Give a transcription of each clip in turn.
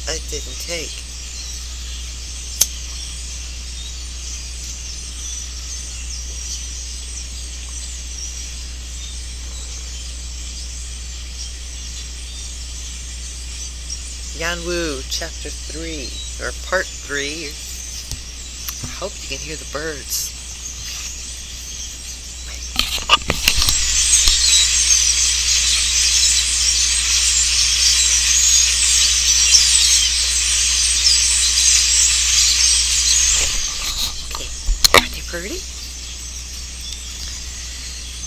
I didn't take. Yuanwu, Chapter 3, or Part 3. I hope you can hear the birds. Okay, are they pretty?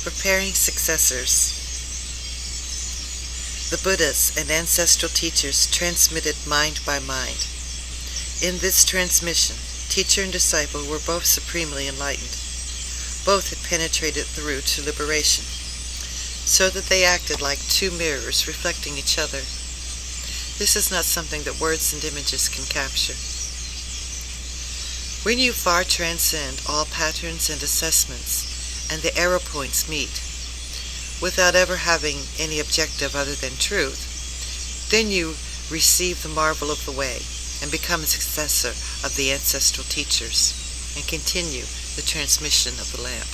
Preparing successors. The Buddhas and ancestral teachers transmitted mind by mind. In this transmission, teacher and disciple were both supremely enlightened. Both had penetrated through to liberation, so that they acted like two mirrors reflecting each other. This is not something that words and images can capture. When you far transcend all patterns and assessments, and the arrow points meet, without ever having any objective other than truth, then you receive the marvel of the way and become a successor of the ancestral teachers and continue the transmission of the lamp.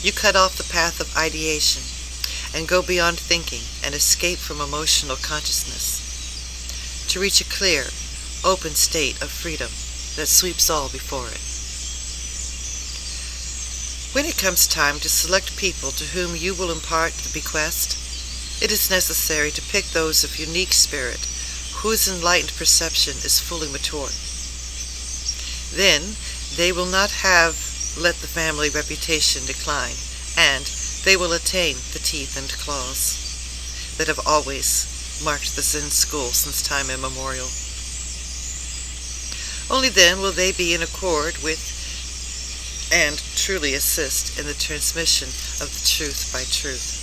You cut off the path of ideation and go beyond thinking and escape from emotional consciousness to reach a clear, open state of freedom that sweeps all before it. When it comes time to select people to whom you will impart the bequest, it is necessary to pick those of unique spirit whose enlightened perception is fully mature. Then they will not have let the family reputation decline, and they will attain the teeth and claws that have always marked the Zen school since time immemorial. Only then will they be in accord with and truly assist in the transmission of the truth by truth.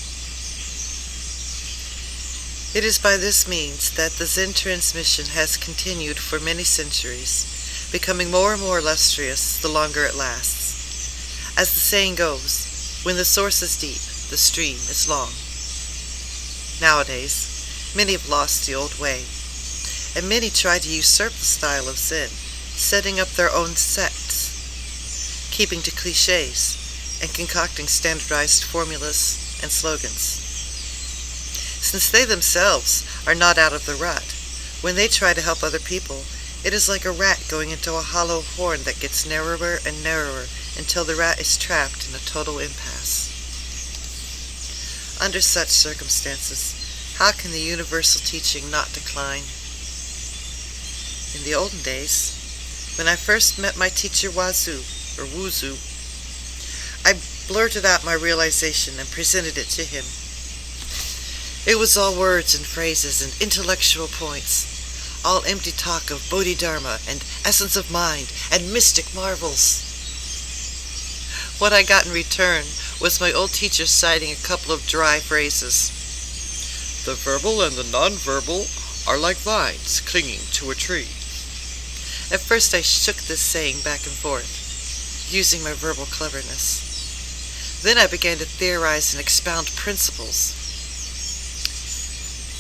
It is by this means that the Zen transmission has continued for many centuries, becoming more and more illustrious the longer it lasts. As the saying goes, when the source is deep, the stream is long. Nowadays, many have lost the old way, and many try to usurp the style of Zen, setting up their own sects, keeping to cliches, and concocting standardized formulas and slogans. Since they themselves are not out of the rut, when they try to help other people, it is like a rat going into a hollow horn that gets narrower and narrower until the rat is trapped in a total impasse. Under such circumstances, how can the universal teaching not decline? In the olden days, when I first met my teacher Wuzu, I blurted out my realization and presented it to him. It was all words and phrases and intellectual points, all empty talk of Bodhidharma and essence of mind and mystic marvels. What I got in return was my old teacher citing a couple of dry phrases. The verbal and the non-verbal are like vines clinging to a tree. At first I shook this saying back and forth, using my verbal cleverness. Then I began to theorize and expound principles.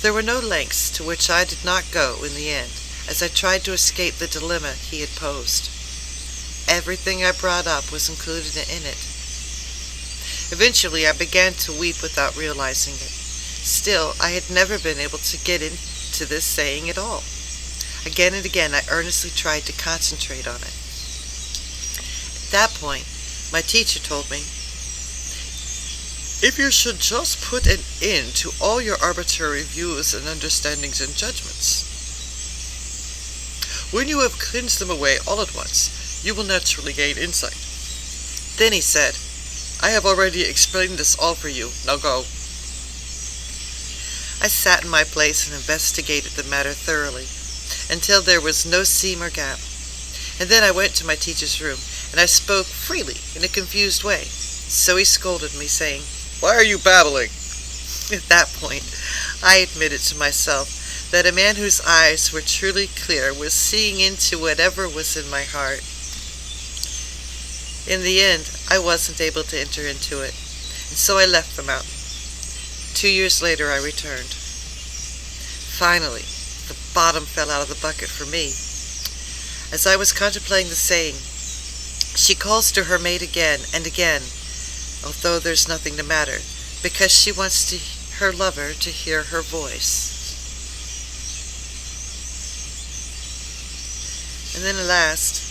There were no lengths to which I did not go in the end, as I tried to escape the dilemma he had posed. Everything I brought up was included in it. Eventually I began to weep without realizing it. Still, I had never been able to get into this saying at all. Again and again I earnestly tried to concentrate on it. At that point, my teacher told me, if you should just put an end to all your arbitrary views and understandings and judgments, when you have cleansed them away all at once, you will naturally gain insight. Then he said, I have already explained this all for you, now go. I sat in my place and investigated the matter thoroughly, until there was no seam or gap. And then I went to my teacher's room, and I spoke freely in a confused way. So he scolded me, saying, Why are you babbling? At that point, I admitted to myself that a man whose eyes were truly clear was seeing into whatever was in my heart. In the end, I wasn't able to enter into it, and so I left the mountain. 2 years later, I returned. Finally, the bottom fell out of the bucket for me. As I was contemplating the saying, she calls to her mate again and again, although there's nothing the matter, because she wants her lover to hear her voice. And then at last,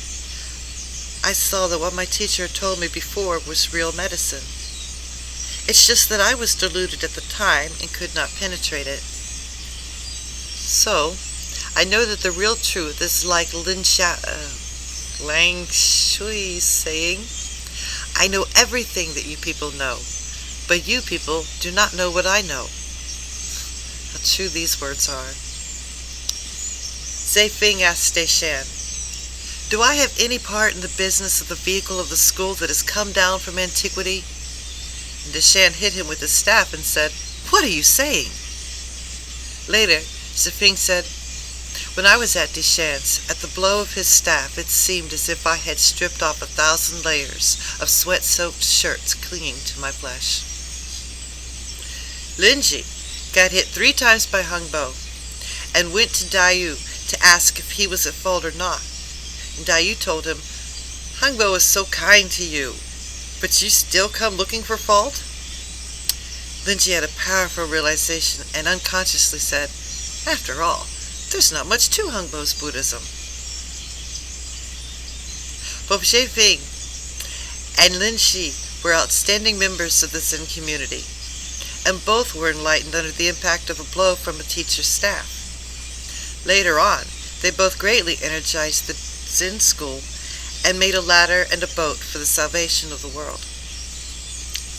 I saw that what my teacher had told me before was real medicine. It's just that I was deluded at the time and could not penetrate it. So, I know that the real truth is like Lang Shui's saying, I know everything that you people know, but you people do not know what I know. How true these words are. Zai Fing asked Deshan, do I have any part in the business of the vehicle of the school that has come down from antiquity? And Deshan hit him with his staff and said, what are you saying? Later, Zai Fing said, when I was at Deshan's, at the blow of his staff, it seemed as if I had stripped off 1,000 layers of sweat-soaked shirts clinging to my flesh. Linji got hit 3 times by Hungbo and went to Dayu to ask if he was at fault or not. And Dayu told him, Hungbo is so kind to you, but you still come looking for fault? Linji had a powerful realization and unconsciously said, after all, there's not much to Hungbo's Buddhism. Both Zai Fing and Lin Shi were outstanding members of the Zen community, and both were enlightened under the impact of a blow from a teacher's staff. Later on, they both greatly energized the Zen school and made a ladder and a boat for the salvation of the world.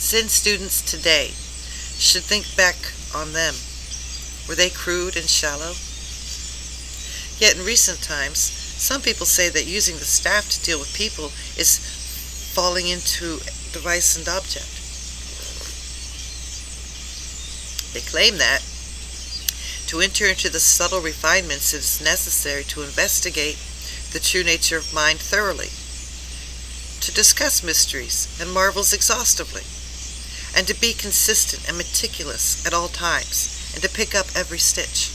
Zen students today should think back on them. Were they crude and shallow? Yet in recent times, some people say that using the staff to deal with people is falling into device and object. They claim that to enter into the subtle refinements it is necessary to investigate the true nature of mind thoroughly, to discuss mysteries and marvels exhaustively, and to be consistent and meticulous at all times, and to pick up every stitch.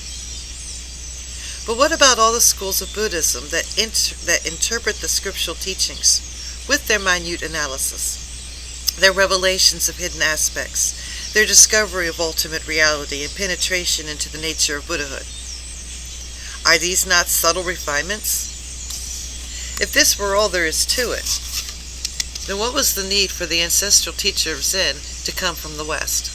But what about all the schools of Buddhism that interpret the scriptural teachings with their minute analysis, their revelations of hidden aspects, their discovery of ultimate reality and penetration into the nature of Buddhahood? Are these not subtle refinements? If this were all there is to it, then what was the need for the ancestral teacher of Zen to come from the West?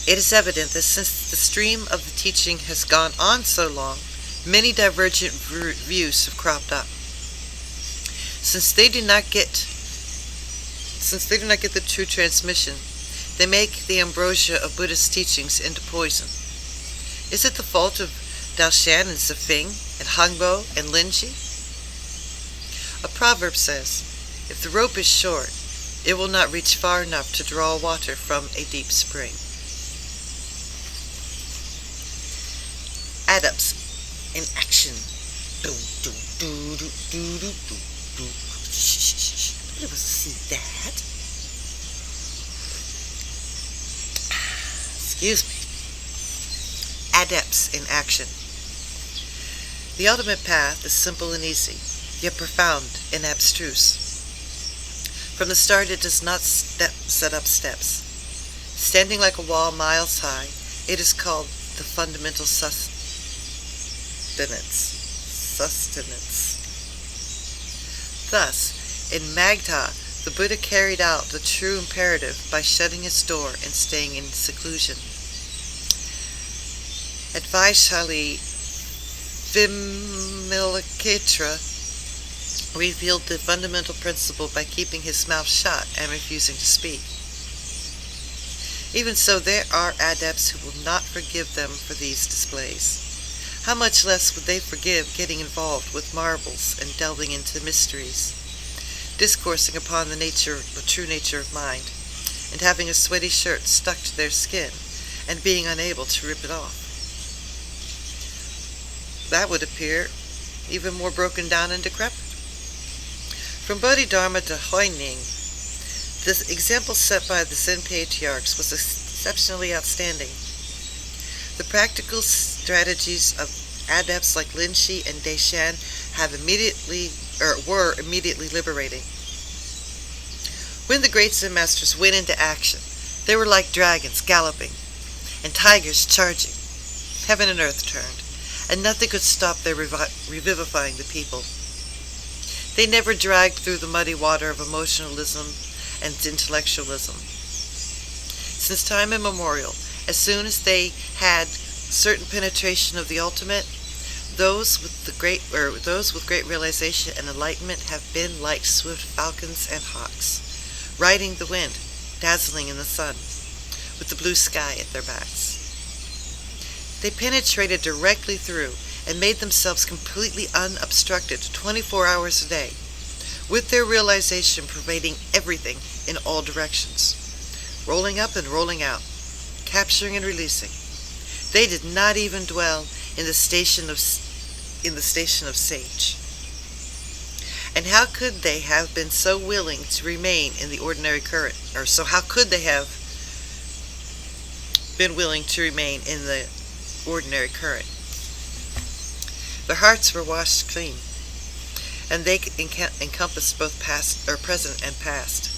It is evident that since the stream of the teaching has gone on so long, many divergent views have cropped up. Since they do not get the true transmission, they make the ambrosia of Buddhist teachings into poison. Is it the fault of Daoshan and Zai Fing and Hungbo and Linji? A proverb says, if the rope is short, it will not reach far enough to draw water from a deep spring. Adepts in action. Nobody wants to see that. Excuse me. Adepts in action. The ultimate path is simple and easy, yet profound and abstruse. From the start it does not set up steps. Standing like a wall miles high, it is called the fundamental sustenance. Thus, in Magdha, the Buddha carried out the true imperative by shutting his door and staying in seclusion. At Vaishali, Vimalakshmi revealed the fundamental principle by keeping his mouth shut and refusing to speak. Even so, there are adepts who will not forgive them for these displays. How much less would they forgive getting involved with marvels and delving into mysteries, discoursing upon the true nature of mind, and having a sweaty shirt stuck to their skin and being unable to rip it off? That would appear even more broken down and decrepit. From Bodhidharma to Huining, the example set by the Zen patriarchs was exceptionally outstanding. The practical strategies of adepts like Lin Shi and Dai Shan were immediately liberating. When the great Zen masters went into action, they were like dragons galloping and tigers charging. Heaven and earth turned, and nothing could stop their revivifying the people. They never dragged through the muddy water of emotionalism and intellectualism. Since time immemorial, as soon as they had certain penetration of the ultimate, those with great realization and enlightenment have been like swift falcons and hawks, riding the wind, dazzling in the sun, with the blue sky at their backs. They penetrated directly through and made themselves completely unobstructed 24 hours a day, with their realization pervading everything in all directions, rolling up and rolling out, capturing and releasing. They did not even dwell in the station of sage. And how could they have been so willing to remain in the ordinary current? How could they have been willing to remain in the ordinary current? Their hearts were washed clean, and they encompassed both present and past.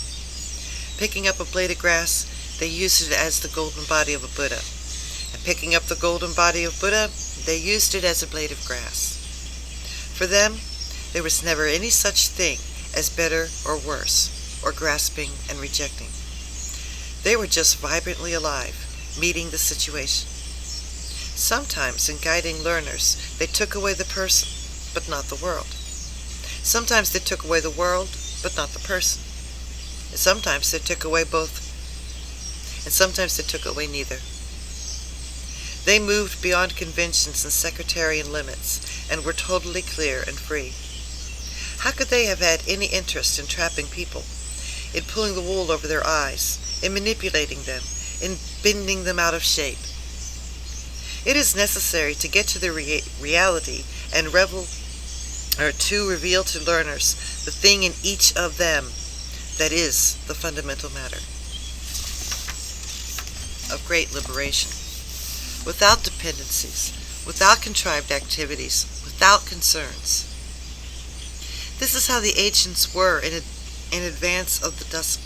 Picking up a blade of grass, they used it as the golden body of a Buddha. And picking up the golden body of Buddha, they used it as a blade of grass. For them, there was never any such thing as better or worse, or grasping and rejecting. They were just vibrantly alive, meeting the situation. Sometimes, in guiding learners, they took away the person, but not the world. Sometimes they took away the world, but not the person. And sometimes they took away both, and sometimes they took away neither. They moved beyond conventions and sectarian limits, and were totally clear and free. How could they have had any interest in trapping people, in pulling the wool over their eyes, in manipulating them, in bending them out of shape? It is necessary to get to the reality and to reveal to learners the thing in each of them that is the fundamental matter of great liberation. Without dependencies, without contrived activities, without concerns. This is how the ancients were in advance of the dust.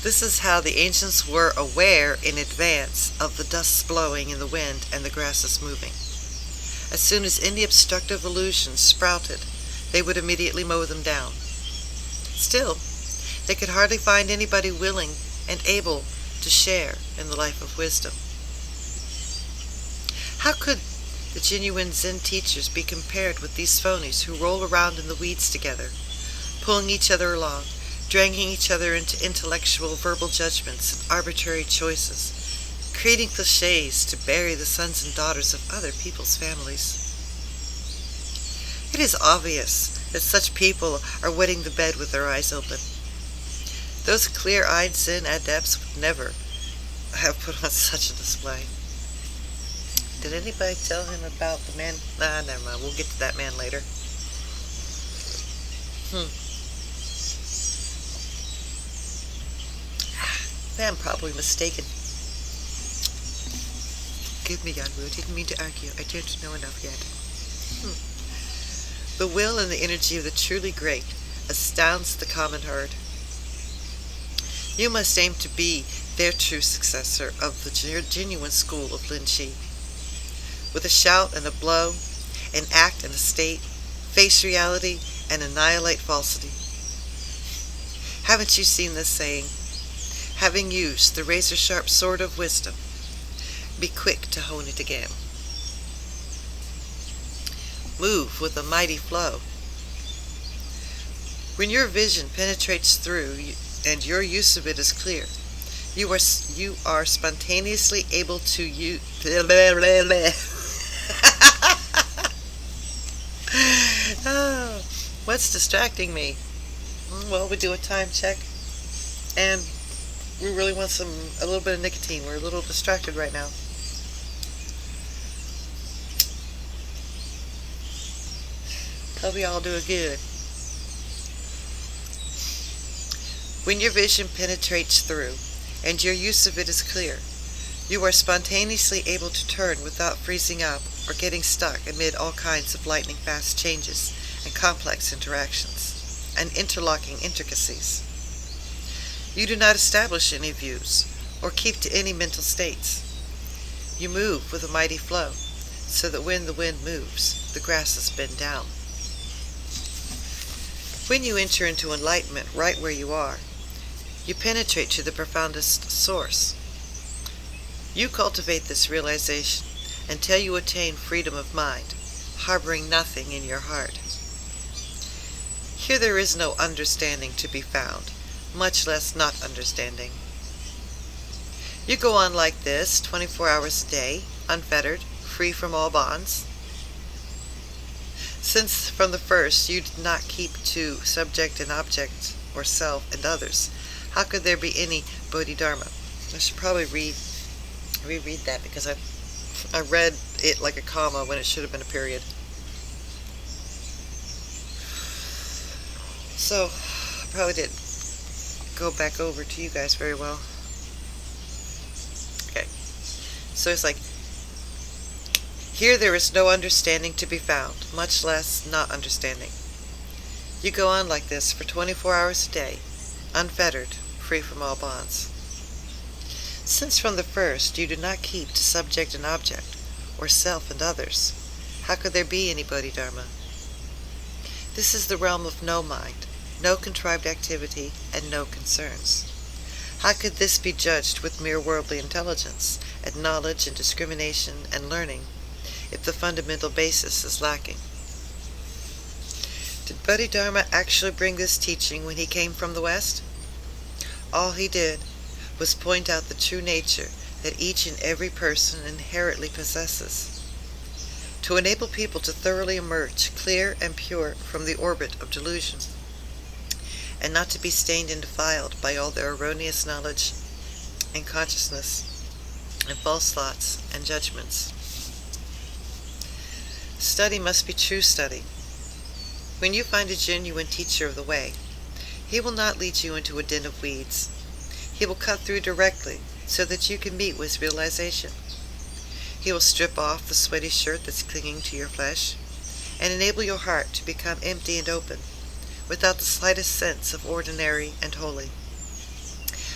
This is how the ancients were aware in advance of the dust blowing in the wind and the grasses moving. As soon as any obstructive illusions sprouted, they would immediately mow them down. Still, they could hardly find anybody willing and able to share in the life of wisdom. How could the genuine Zen teachers be compared with these phonies who roll around in the weeds together, pulling each other along, dragging each other into intellectual verbal judgments and arbitrary choices, creating cliches to bury the sons and daughters of other people's families? It is obvious that such people are wetting the bed with their eyes open. Those clear-eyed Zen adepts would never have put on such a display. Did anybody tell him about the man? Never mind. We'll get to that man later. I'm probably mistaken. Forgive me, Yuanwu. I didn't mean to argue. I don't know enough yet. The will and the energy of the truly great astounds the common herd. You must aim to be their true successor of the genuine school of Lin Shi. With a shout and a blow, an act and a state, face reality and annihilate falsity. Haven't you seen this saying? Having used the razor-sharp sword of wisdom, be quick to hone it again. Move with a mighty flow. When your vision penetrates through and your use of it is clear, you are spontaneously able to use. Oh, what's distracting me? Well, we do a time check, and we really want a little bit of nicotine. We're a little distracted right now. Hope you all do it good. When your vision penetrates through, and your use of it is clear, you are spontaneously able to turn without freezing up or getting stuck amid all kinds of lightning-fast changes and complex interactions and interlocking intricacies. You do not establish any views or keep to any mental states. You move with a mighty flow, so that when the wind moves, the grasses bend down. When you enter into enlightenment right where you are, you penetrate to the profoundest source. You cultivate this realization until you attain freedom of mind, harboring nothing in your heart. Here there is no understanding to be found, much less not understanding. You go on like this 24 hours a day, unfettered, free from all bonds. Since from the first you did not keep to subject and object, or self and others, how could there be any Bodhidharma? I should probably reread that because I read it like a comma when it should have been a period. So, I probably didn't go back over to you guys very well. Okay, so it's like, here there is no understanding to be found, much less not understanding. You go on like this for 24 hours a day, unfettered, free from all bonds. Since from the first you do not keep to subject and object, or self and others, how could there be any Bodhidharma? This is the realm of no mind, no contrived activity, and no concerns. How could this be judged with mere worldly intelligence, and knowledge and discrimination and learning, if the fundamental basis is lacking? Did Bodhidharma actually bring this teaching when he came from the West? All he did was point out the true nature that each and every person inherently possesses, to enable people to thoroughly emerge clear and pure from the orbit of delusion, and not to be stained and defiled by all their erroneous knowledge and consciousness and false thoughts and judgments. Study must be true study. When you find a genuine teacher of the way, he will not lead you into a den of weeds. He will cut through directly so that you can meet with realization. He will strip off the sweaty shirt that's clinging to your flesh and enable your heart to become empty and open, without the slightest sense of ordinary and holy,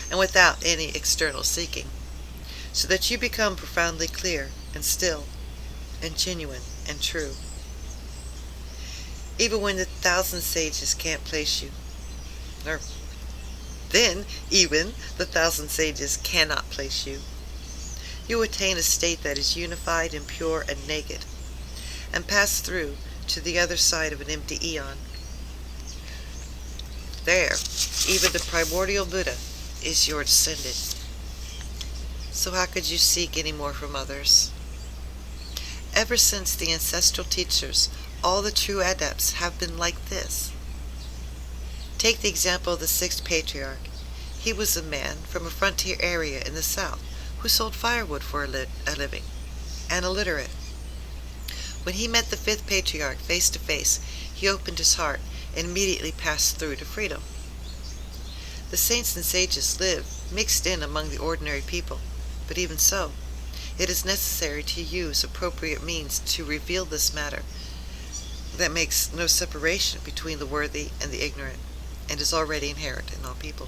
and without any external seeking, so that you become profoundly clear and still and genuine and true. Even when the 1,000 sages can't place you, then even the 1,000 sages cannot place you, you attain a state that is unified and pure and naked, and pass through to the other side of an empty eon. There, even the primordial Buddha is your descendant. So how could you seek any more from others? Ever since the ancestral teachers, all the true adepts have been like this. Take the example of the sixth patriarch. He was a man from a frontier area in the south who sold firewood for a living, and illiterate. When he met the fifth patriarch face to face, he opened his heart and immediately passed through to freedom. The saints and sages live mixed in among the ordinary people, but even so, it is necessary to use appropriate means to reveal this matter that makes no separation between the worthy and the ignorant, and is already inherent in all people.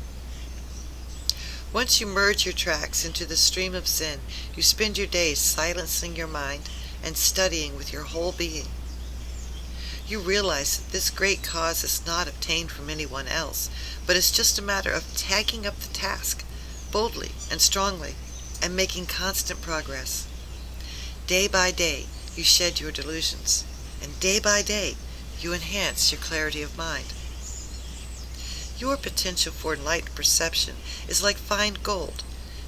Once you merge your tracks into the stream of Zen, you spend your days silencing your mind and studying with your whole being. You realize that this great cause is not obtained from anyone else, but is just a matter of taking up the task, boldly and strongly, and making constant progress. Day by day, you shed your delusions, and day by day, you enhance your clarity of mind. Your potential for enlightened perception is like fine gold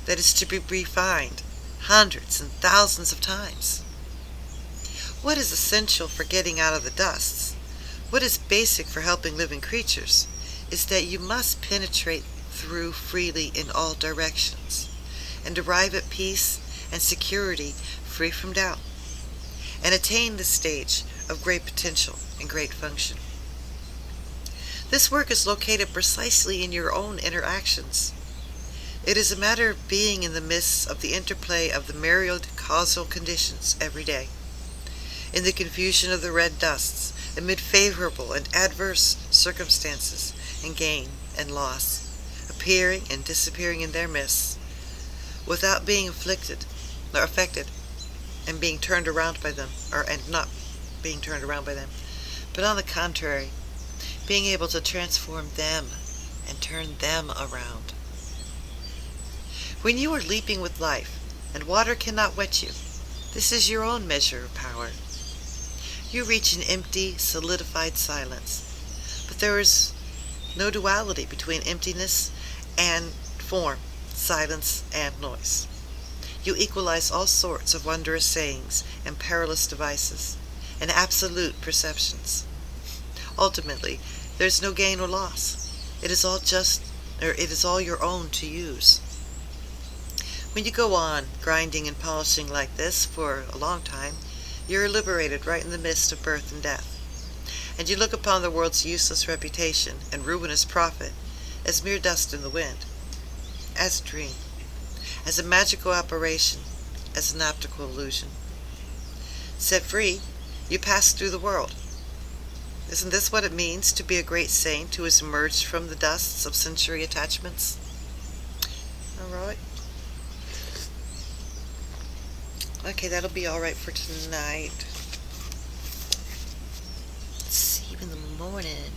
that is to be refined hundreds and thousands of times. What is essential for getting out of the dusts, what is basic for helping living creatures, is that you must penetrate through freely in all directions, and arrive at peace and security free from doubt, and attain the stage of great potential and great function. This work is located precisely in your own interactions. It is a matter of being in the midst of the interplay of the myriad causal conditions every day, in the confusion of the red dusts, amid favorable and adverse circumstances, and gain and loss, appearing and disappearing in their midst, without being afflicted or affected, and being turned around by them, and not being turned around by them, but on the contrary, being able to transform them and turn them around. When you are leaping with life, and water cannot wet you, this is your own measure of power. You reach an empty, solidified silence, but there is no duality between emptiness and form, silence and noise. You equalize all sorts of wondrous sayings and perilous devices, and absolute perceptions. Ultimately, there is no gain or loss. It is all your own to use. When you go on grinding and polishing like this for a long time, you are liberated right in the midst of birth and death, and you look upon the world's useless reputation and ruinous profit as mere dust in the wind, as a dream, as a magical apparition, as an optical illusion. Set free, you pass through the world. Isn't this what it means to be a great saint who has emerged from the dusts of sensory attachments? All right. Okay, that'll be all right for tonight. Let's see you in the morning.